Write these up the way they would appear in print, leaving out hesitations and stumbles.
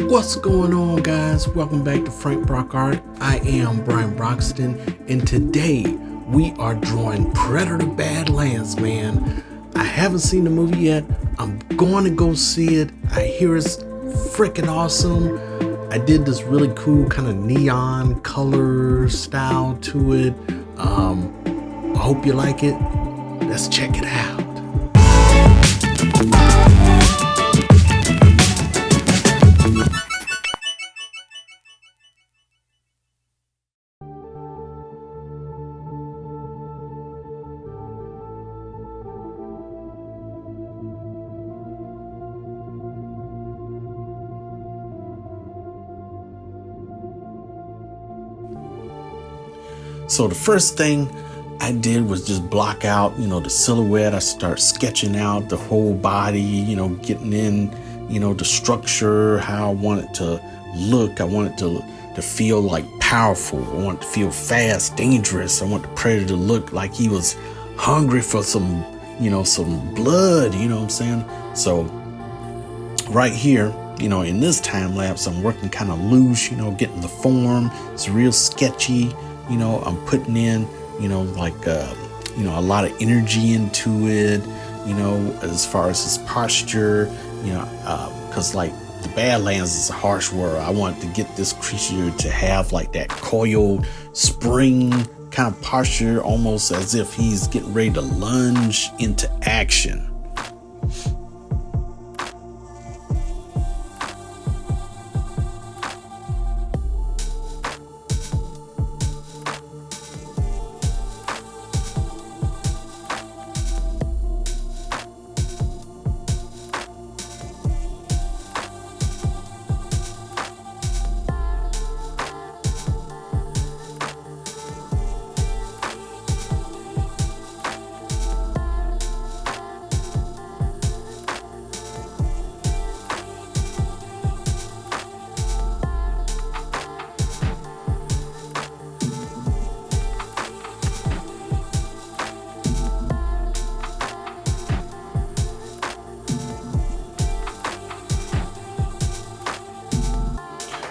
What's going on, guys? Welcome back to Frankbrox Art. I am Brian Broxton, and today we are drawing Predator Badlands, man. I haven't seen the movie yet. I'm going to go see it. I hear it's freaking awesome. I did this really cool kind of neon color style to it. I hope you like it. Let's check it out. So the first thing I did was just block out, the silhouette. I start sketching out the whole body, getting in, the structure, how I want it to look. I want it to feel like powerful. I want it to feel fast, dangerous. I want the Predator to look like he was hungry for some blood, you know what I'm saying? So right here, in this time lapse, I'm working kind of loose, getting the form. It's real sketchy. I'm putting in, a lot of energy into it, as far as his posture, because like the Badlands is a harsh world. I want to get this creature to have like that coiled spring kind of posture, almost as if he's getting ready to lunge into action.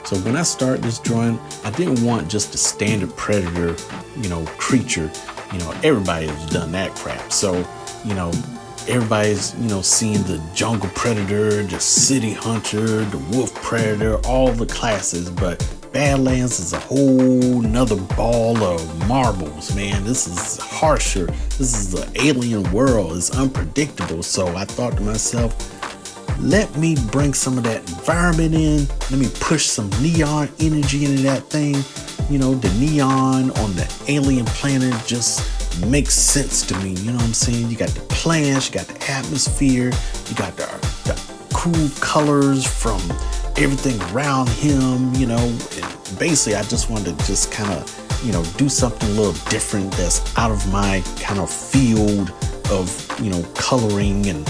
So when I started this drawing, I didn't want just a standard Predator, creature. Everybody has done that crap. So, everybody's, seeing the jungle predator, the city hunter, the wolf predator, all the classes. But Badlands is a whole nother ball of marbles, man. This is harsher. This is the alien world. It's unpredictable. So I thought to myself, let me bring some of that environment in. Let me push some neon energy into that thing. The neon on the alien planet just makes sense to me. You know what I'm saying? You got the plants, you got the atmosphere, you got the cool colors from everything around him, And basically, I just wanted to just kind of, do something a little different that's out of my kind of field of, coloring and,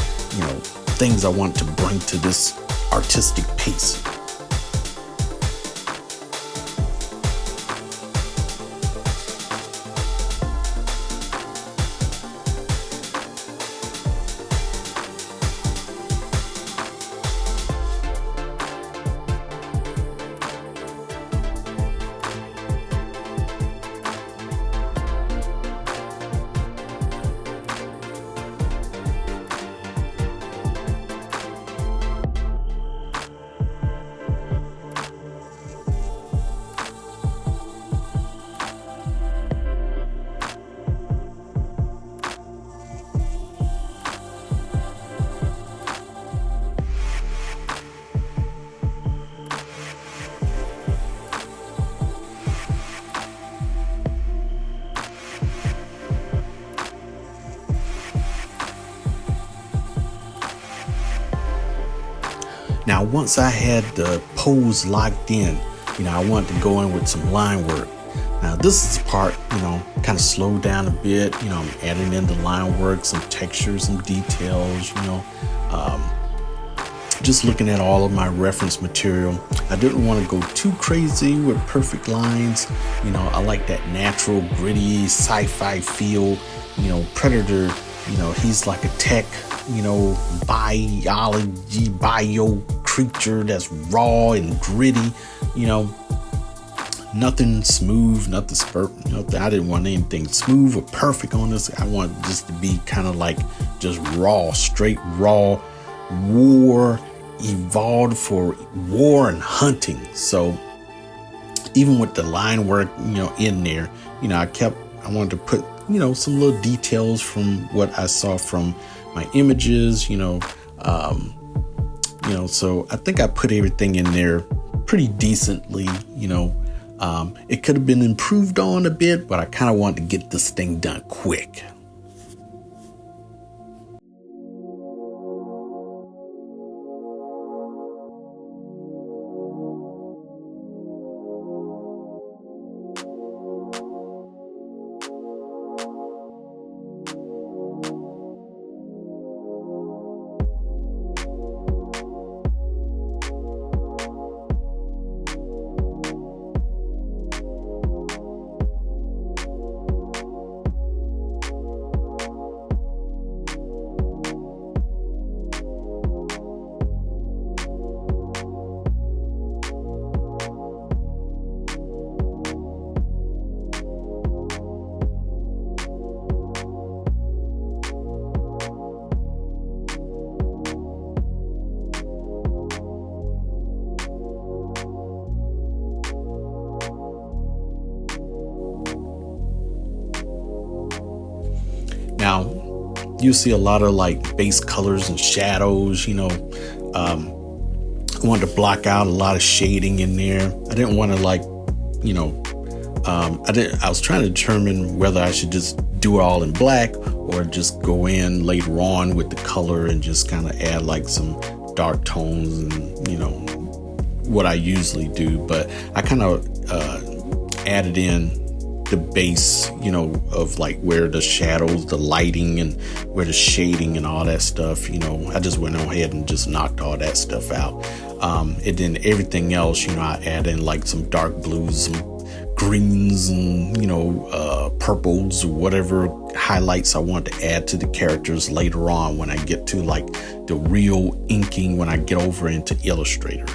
things I want to bring to this artistic piece. Now, once I had the pose locked in, I wanted to go in with some line work. Now, this is the part, kind of slowed down a bit. I'm adding in the line work, some textures, some details, just looking at all of my reference material. I didn't want to go too crazy with perfect lines. I like that natural, gritty, sci-fi feel. Predator, he's like a tech bio creature that's raw and gritty, nothing smooth, nothing spurt, nothing. I didn't want anything smooth or perfect on this. I wanted this to be kind of like just raw, straight raw, war, evolved for war and hunting. So even with the line work, in there, I wanted to put, some little details from what I saw from my images, so I think I put everything in there pretty decently, it could have been improved on a bit, but I kind of wanted to get this thing done quick. Now, you see a lot of like base colors and shadows, I wanted to block out a lot of shading in there. I didn't want to I was trying to determine whether I should just do it all in black or just go in later on with the color and just kind of add like some dark tones and, what I usually do. But I kind of added in the base, of like where the shadows, the lighting, and where the shading and all that stuff, I just went ahead and just knocked all that stuff out. And then everything else, I add in like some dark blues, some greens, and, purples, or whatever highlights I want to add to the characters later on when I get to like the real inking, when I get over into Illustrator.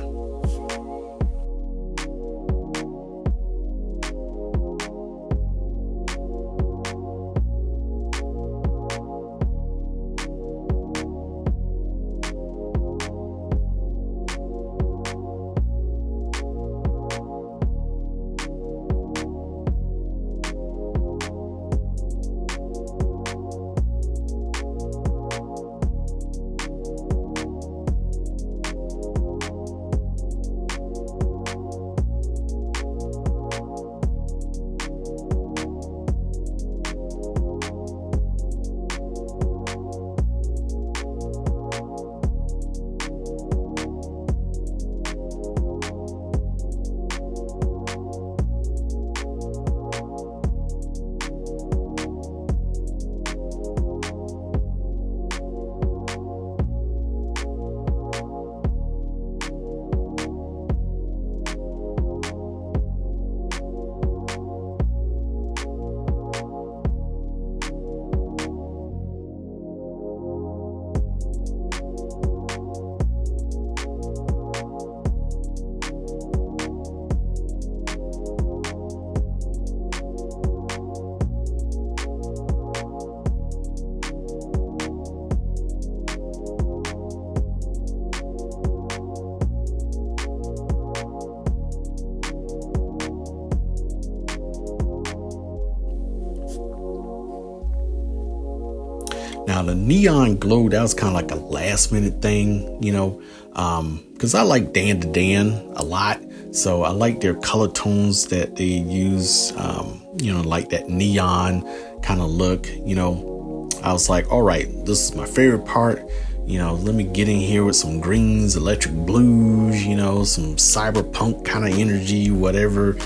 Now the neon glow, that was kind of like a last minute thing, because I like Dan to Dan a lot. So I like their color tones that they use, like that neon kind of look. I was like, all right, this is my favorite part. Let me get in here with some greens, electric blues, some cyberpunk kind of energy, whatever,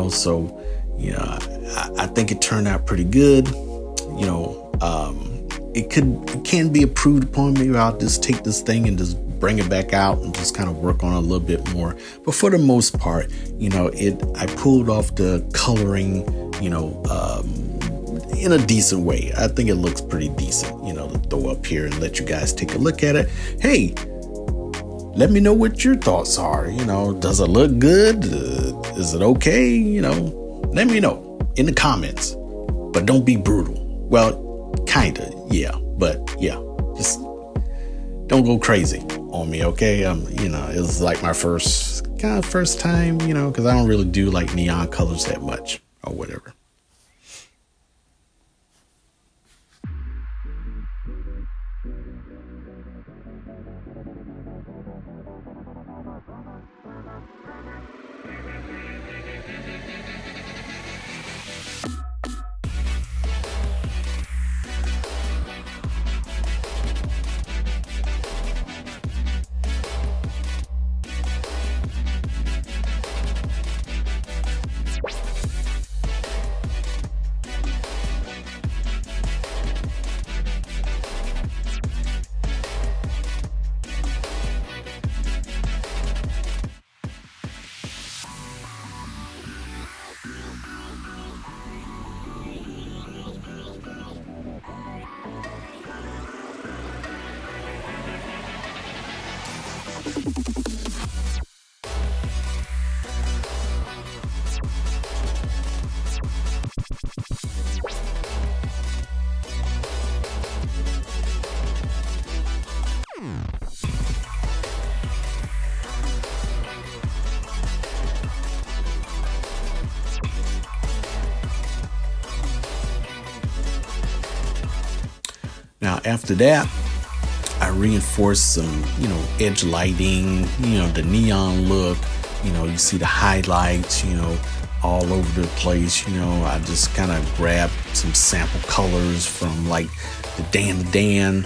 so, I think it turned out pretty good. It can be improved upon. Maybe I'll just take this thing and just bring it back out and just kind of work on it a little bit more. But for the most part, I pulled off the coloring, in a decent way. I think it looks pretty decent, you know, to throw up here and let you guys take a look at it. Hey, let me know what your thoughts are. You know, does it look good? Is it okay? You know, let me know in the comments, but don't be brutal. Well, kinda, yeah, but yeah, just don't go crazy on me, okay? You know, it was like my first time, you know, because I don't really do like neon colors that much or whatever. Now, after that, I reinforced some, you know, edge lighting, you know, the neon look, you know, you see the highlights, you know, all over the place. You know, I just kind of grabbed some sample colors from like the Dan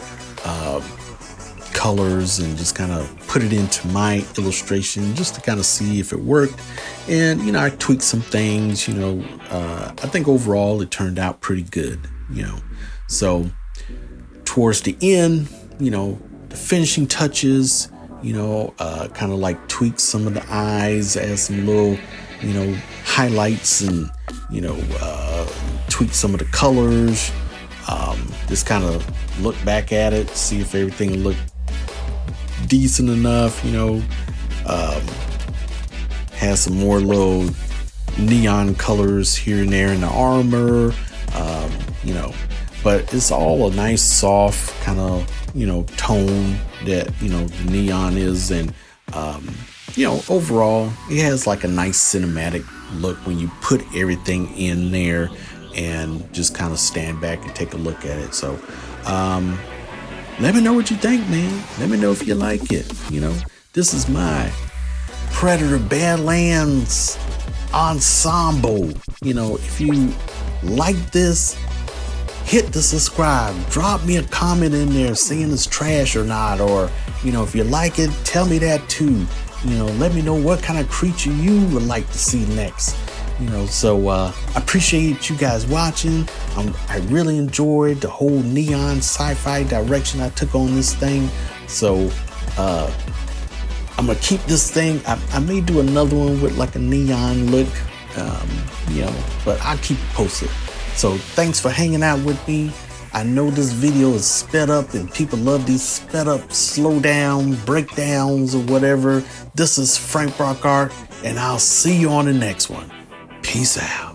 colors and just kind of put it into my illustration just to kind of see if it worked. And, you know, I tweaked some things, you know, I think overall it turned out pretty good, you know. So towards the end, you know, the finishing touches, you know, kind of like tweak some of the eyes, add some little, you know, highlights and, you know, tweak some of the colors, just kind of look back at it, see if everything looked decent enough, you know, has some more little neon colors here and there in the armor, you know, but it's all a nice soft kind of, you know, tone that, you know, the neon is. And, you know, overall it has like a nice cinematic look when you put everything in there and just kind of stand back and take a look at it. So, let me know what you think, man. Let me know if you like it. You know, this is my Predator Badlands ensemble. You know, if you like this, hit the subscribe, drop me a comment in there saying it's trash or not, or, you know, if you like it, tell me that too. You know, let me know what kind of creature you would like to see next. You know, so I appreciate you guys watching. I really enjoyed the whole neon sci-fi direction I took on this thing. So I'm gonna keep this thing. I may do another one with like a neon look, you know, but I'll keep you posted. So thanks for hanging out with me. I know this video is sped up and people love these sped up, slow down, breakdowns or whatever. This is Frankbrox Art, and I'll see you on the next one. Peace out.